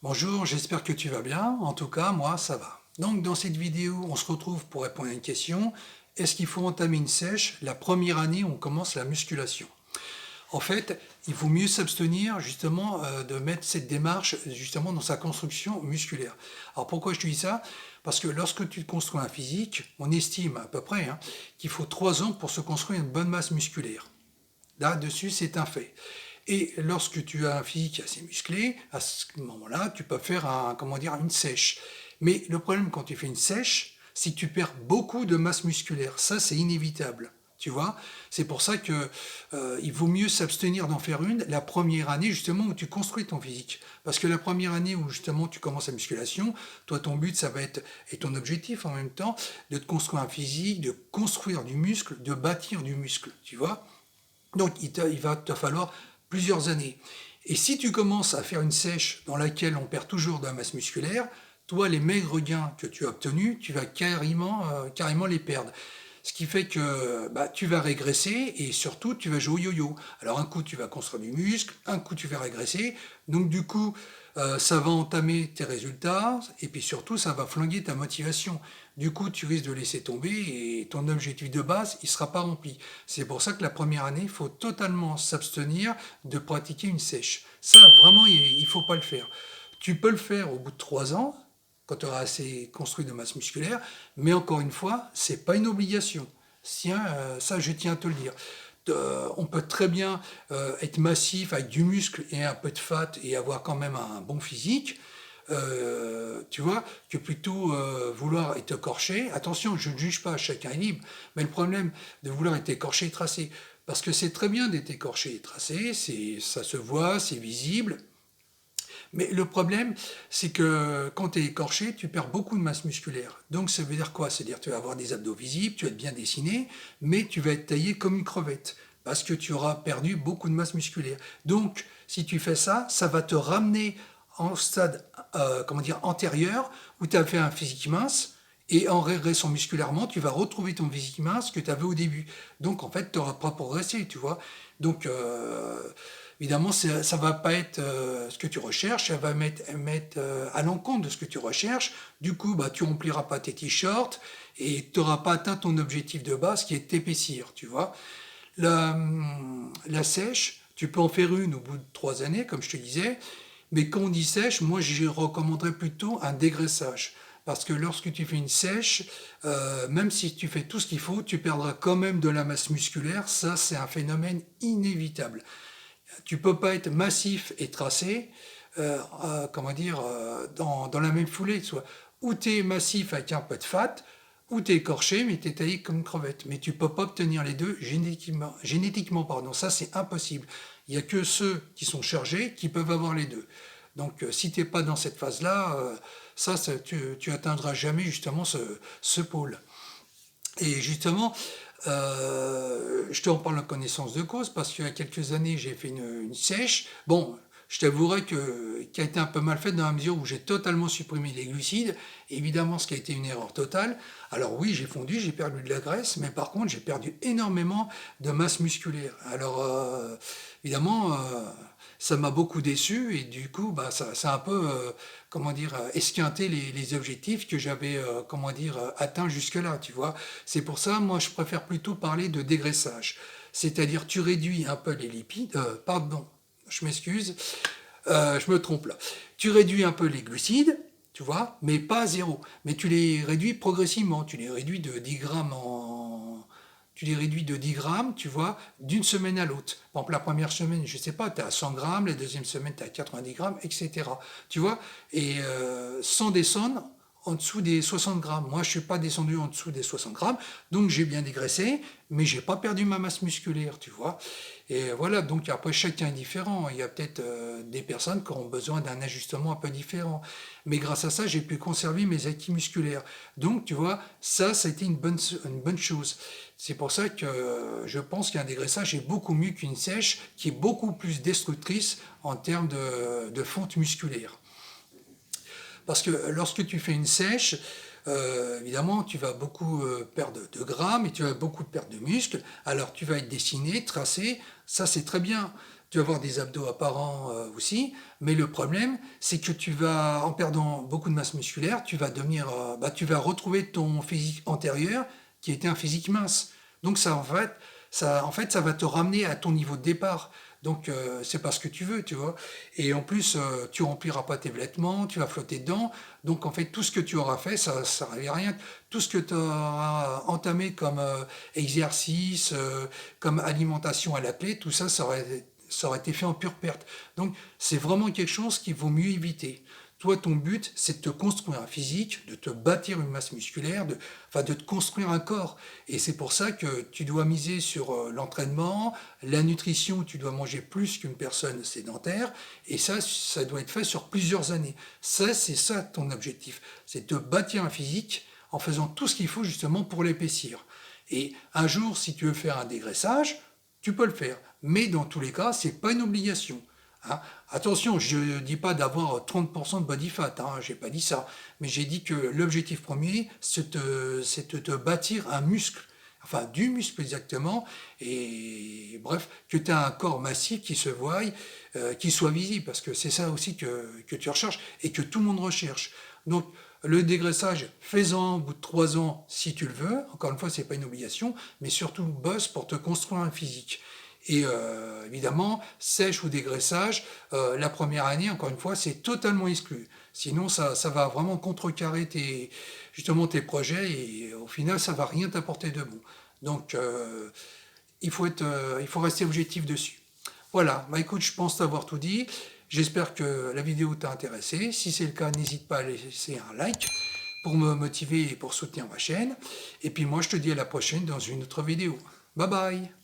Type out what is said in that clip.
Bonjour, j'espère que tu vas bien. En tout cas, moi, ça va. Donc, dans cette vidéo, on se retrouve pour répondre à une question. Est-ce qu'il faut entamer une sèche la première année où on commence la musculation? En fait, il vaut mieux s'abstenir justement de mettre cette démarche justement dans sa construction musculaire. Alors pourquoi je te dis ça? Parce que lorsque tu construis un physique, on estime à peu près qu'il faut 3 ans pour se construire une bonne masse musculaire. Là-dessus, c'est un fait. Et lorsque tu as un physique assez musclé, à ce moment-là, tu peux faire comment dire, une sèche. Mais le problème quand tu fais une sèche, c'est que tu perds beaucoup de masse musculaire. Ça, c'est inévitable. Tu vois, c'est pour ça que il vaut mieux s'abstenir d'en faire une la première année justement où tu construis ton physique. Parce que la première année où justement tu commences la musculation, toi ton but ça va être, et ton objectif en même temps, de te construire un physique, de construire du muscle, de bâtir du muscle, tu vois. Donc il va te falloir plusieurs années. Et si tu commences à faire une sèche dans laquelle on perd toujours de la masse musculaire, toi, les maigres gains que tu as obtenus, tu vas carrément les perdre. Ce qui fait que bah, tu vas régresser et surtout tu vas jouer au yo-yo. Alors un coup tu vas construire du muscle, un coup tu vas régresser. Donc du coup ça va entamer tes résultats et puis surtout ça va flinguer ta motivation. Du coup tu risques de laisser tomber et ton objectif de base il ne sera pas rempli. C'est pour ça que la première année il faut totalement s'abstenir de pratiquer une sèche. Ça vraiment il ne faut pas le faire. Tu peux le faire au bout de 3 ans quand tu auras assez construit de masse musculaire, mais encore une fois, c'est pas une obligation. Tiens, ça je tiens à te le dire. On peut très bien être massif avec du muscle et un peu de fat et avoir quand même un bon physique, tu vois, que plutôt vouloir être écorché. Attention, je ne juge pas, chacun est libre, mais le problème de vouloir être écorché et tracé, parce que c'est très bien d'être écorché et tracé, ça se voit, c'est visible, mais le problème, c'est que quand tu es écorché, tu perds beaucoup de masse musculaire. Donc ça veut dire quoi? C'est-à-dire que tu vas avoir des abdos visibles, tu vas être bien dessiné, mais tu vas être taillé comme une crevette, parce que tu auras perdu beaucoup de masse musculaire. Donc si tu fais ça, ça va te ramener en stade comment dire, antérieur, où tu as fait un physique mince, et en régressant musculairement, tu vas retrouver ton physique mince que tu avais au début. Donc en fait, tu n'auras pas progressé, tu vois. Donc évidemment, ça ne va pas être ce que tu recherches, ça va mettre à l'encontre de ce que tu recherches. Du coup, bah, tu rempliras pas tes t-shirts et tu n'auras pas atteint ton objectif de base qui est t'épaissir, tu vois. La sèche, tu peux en faire une au bout de 3 années, comme je te disais, mais quand on dit sèche, moi je recommanderais plutôt un dégraissage. Parce que lorsque tu fais une sèche, même si tu fais tout ce qu'il faut, tu perdras quand même de la masse musculaire. Ça, c'est un phénomène inévitable. Tu peux pas être massif et tracé, comment dire, dans la même foulée. Soit ou tu es massif avec un peu de fat, ou tu es écorché, mais tu es taillé comme une crevette. Mais tu peux pas obtenir les deux génétiquement pardon. Ça, c'est impossible. Il n'y a que ceux qui sont chargés qui peuvent avoir les deux. Donc, si tu n'es pas dans cette phase-là, tu atteindras jamais justement ce pôle. Et justement, je te en parle en connaissance de cause parce qu'il y a quelques années, j'ai fait une sèche. Bon, je t'avouerai qu'elle a été un peu mal faite dans la mesure où j'ai totalement supprimé les glucides. Évidemment, ce qui a été une erreur totale. Alors oui, j'ai fondu, j'ai perdu de la graisse, mais par contre, j'ai perdu énormément de masse musculaire. Alors, évidemment, ça m'a beaucoup déçu et du coup, bah, ça a un peu, comment dire, esquinté les objectifs que j'avais, comment dire, atteints jusque-là, tu vois. C'est pour ça, moi, je préfère plutôt parler de dégraissage. C'est-à-dire, tu réduis un peu les lipides, pardon, je m'excuse, je me trompe là. Tu réduis un peu les glucides, tu vois, mais pas à zéro. Mais tu les réduis progressivement. Tu les réduis de 10 grammes Tu les réduis de 10 grammes, tu vois, d'une semaine à l'autre. Par exemple, la première semaine, je ne sais pas, tu es à 100 grammes, la deuxième semaine, tu es à 90 grammes, etc. Tu vois, et sans descendre en dessous des 60 grammes. Moi, je ne suis pas descendu en dessous des 60 grammes, donc j'ai bien dégraissé, mais j'ai pas perdu ma masse musculaire, tu vois. Et voilà, donc après, chacun est différent. Il y a peut-être des personnes qui auront besoin d'un ajustement un peu différent. Mais grâce à ça, j'ai pu conserver mes acquis musculaires. Donc, tu vois, ça a été une bonne chose. C'est pour ça que je pense qu'un dégraissage est beaucoup mieux qu'une sèche, qui est beaucoup plus destructrice en termes de fonte musculaire. Parce que lorsque tu fais une sèche, évidemment, tu vas beaucoup perdre de gras, mais tu vas beaucoup perdre de muscles. Alors, tu vas être dessiné, tracé, ça c'est très bien. tu vas avoir des abdos apparents aussi, mais le problème, c'est que tu vas, en perdant beaucoup de masse musculaire, tu vas devenir, tu vas retrouver ton physique antérieur qui était un physique mince. Donc ça va te ramener à ton niveau de départ. Donc c'est pas ce que tu veux, tu vois. Et en plus, tu rempliras pas tes vêtements, tu vas flotter dedans. Donc en fait, tout ce que tu auras fait, ça ne servira à rien. Tout ce que tu auras entamé comme exercice, comme alimentation à la clé, tout ça, ça aurait été fait en pure perte. Donc c'est vraiment quelque chose qu'il vaut mieux éviter. Toi, ton but, c'est de te construire un physique, de te bâtir une masse musculaire, de te construire un corps. Et c'est pour ça que tu dois miser sur l'entraînement, la nutrition, tu dois manger plus qu'une personne sédentaire. Et ça doit être fait sur plusieurs années. Ça, c'est ça ton objectif. C'est de bâtir un physique en faisant tout ce qu'il faut justement pour l'épaissir. Et un jour, si tu veux faire un dégraissage, tu peux le faire. Mais dans tous les cas, ce n'est pas une obligation. Hein. Attention, je ne dis pas d'avoir 30% de body fat, hein, je n'ai pas dit ça. Mais j'ai dit que l'objectif premier, c'est de te bâtir un muscle, enfin du muscle exactement, et bref, que tu as un corps massif qui se voie, qui soit visible, parce que c'est ça aussi que tu recherches et que tout le monde recherche. Donc, le dégraissage, fais-en au bout de 3 ans si tu le veux. Encore une fois, ce n'est pas une obligation, mais surtout bosse pour te construire un physique. Et évidemment, sèche ou dégraissage, la première année, encore une fois, c'est totalement exclu. Sinon, ça va vraiment contrecarrer justement tes projets et au final, ça va rien t'apporter de bon. Donc, il faut rester objectif dessus. Voilà, bah écoute, je pense t'avoir tout dit. J'espère que la vidéo t'a intéressé. Si c'est le cas, n'hésite pas à laisser un like pour me motiver et pour soutenir ma chaîne. Et puis moi, je te dis à la prochaine dans une autre vidéo. Bye bye!